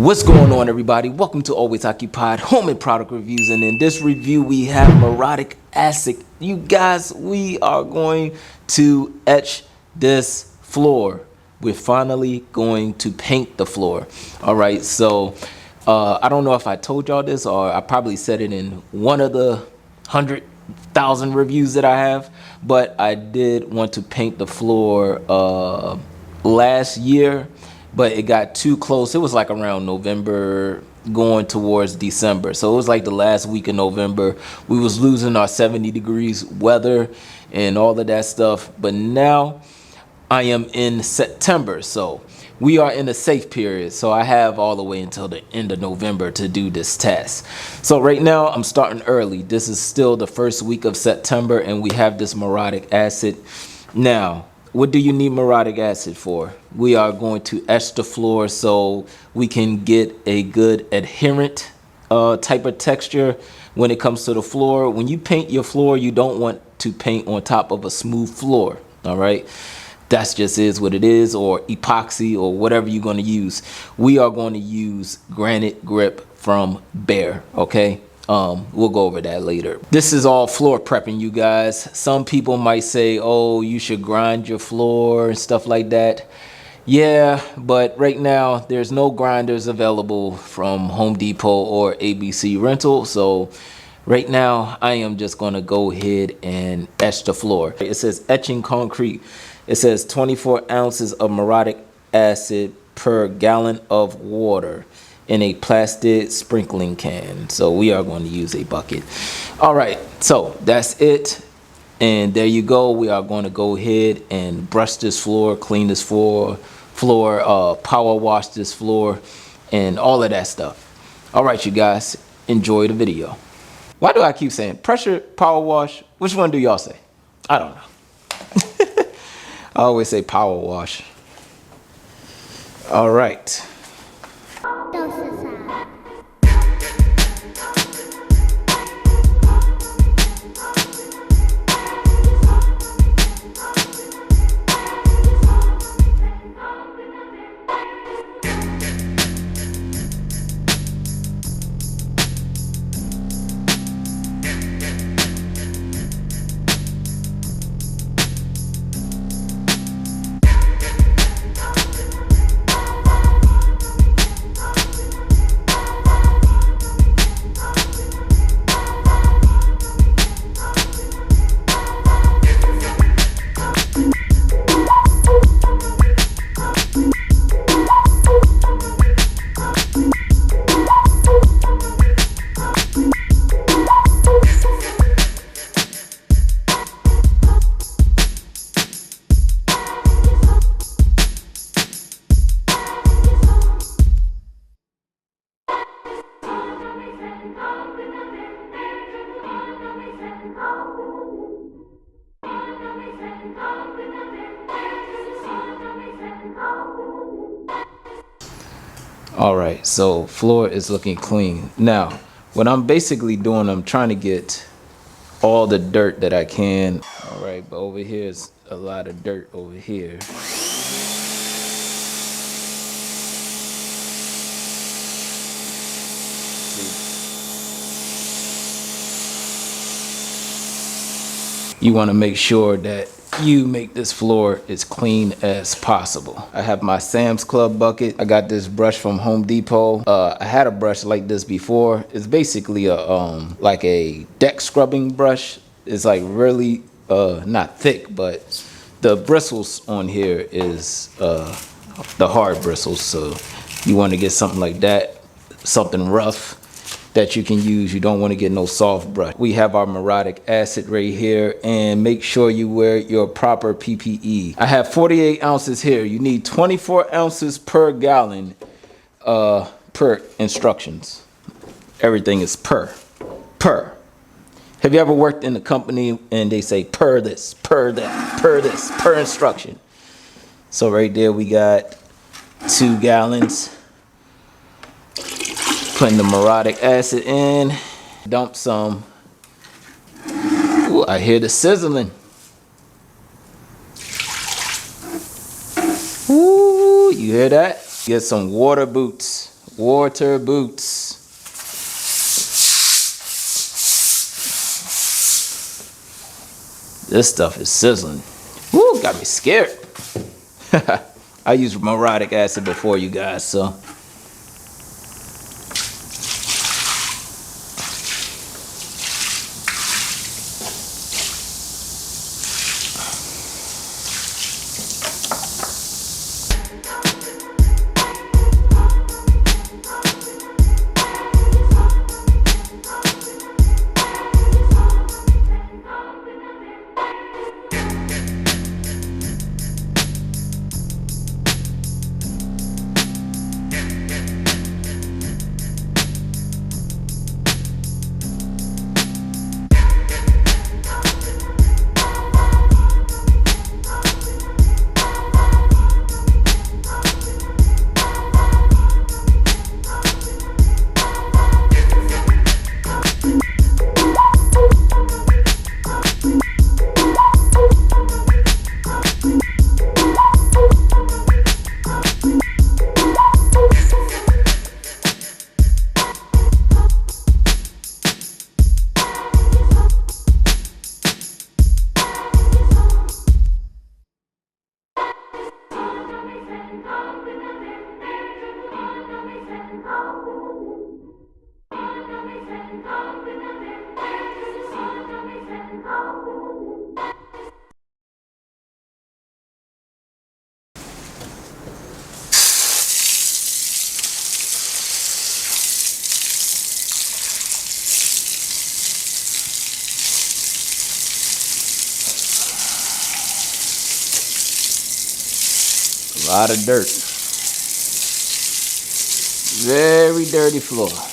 What's going on, everybody? Welcome to Always Occupied Home and Product Reviews, and in this review we have Muriatic acid. You guys, we are going to etch this floor. We're finally going to paint the floor. All right, so I don't know if I told y'all this, or I probably said it in one of the 100,000 reviews that I have, but I did want to paint the floor last year, but it got too close. It was like around November going towards December. So it was like the last week of November. We was losing our 70 degrees weather and all of that stuff. But now I am in September. So we are in a safe period. So I have all the way until the end of November to do this test. So right now I'm starting early. This is still the first week of September and we have this muriatic acid. Now, what do you need muriatic acid for? We are going to etch the floor so we can get a good adherent type of texture when it comes to the floor. When you paint your floor, you don't want to paint on top of a smooth floor, all right? That's just is what it is, or epoxy, or whatever you're going to use. We are going to use granite grip from Behr, okay? We'll go over that later. This is all floor prepping, you guys. Some people might say, oh, you should grind your floor and stuff like that. Yeah, but right now there's no grinders available from Home Depot or ABC Rental. So right now I am just going to go ahead and etch the floor. It says etching concrete. It says 24 ounces of muriatic acid per gallon of water in a plastic sprinkling can. So we are going to use a bucket. All right, so that's it. And there you go. We are going to go ahead and brush this floor, clean this floor, power wash this floor, and all of that stuff. All right, you guys, enjoy the video. Why do I keep saying pressure, power wash? Which one do y'all say? I don't know. I always say power wash. All right. All right, so floor is looking clean. Now, what I'm basically doing, I'm trying to get all the dirt that I can. All right, but over here is a lot of dirt over here. You want to make sure that you make this floor as clean as possible. I have my Sam's Club bucket. I got this brush from Home Depot. I had a brush like this before. It's basically a like a deck scrubbing brush. It's like really not thick, but the bristles on here is the hard bristles. So you want to get something like that, something rough that you can use. You don't want to get no soft brush. We have our muriatic acid right here, and make sure you wear your proper PPE. I have 48 ounces here. You need 24 ounces per gallon per instructions. Everything is per. Have you ever worked in a company and they say per this, per that, per this, per instruction? So right there we got 2 gallons. Putting the muriatic acid in, dump some. Ooh, I hear the sizzling. Ooh, you hear that? Get some water boots. Water boots. This stuff is sizzling. Woo, got me scared. I used muriatic acid before, you guys, so. A lot of dirt. Very dirty floor.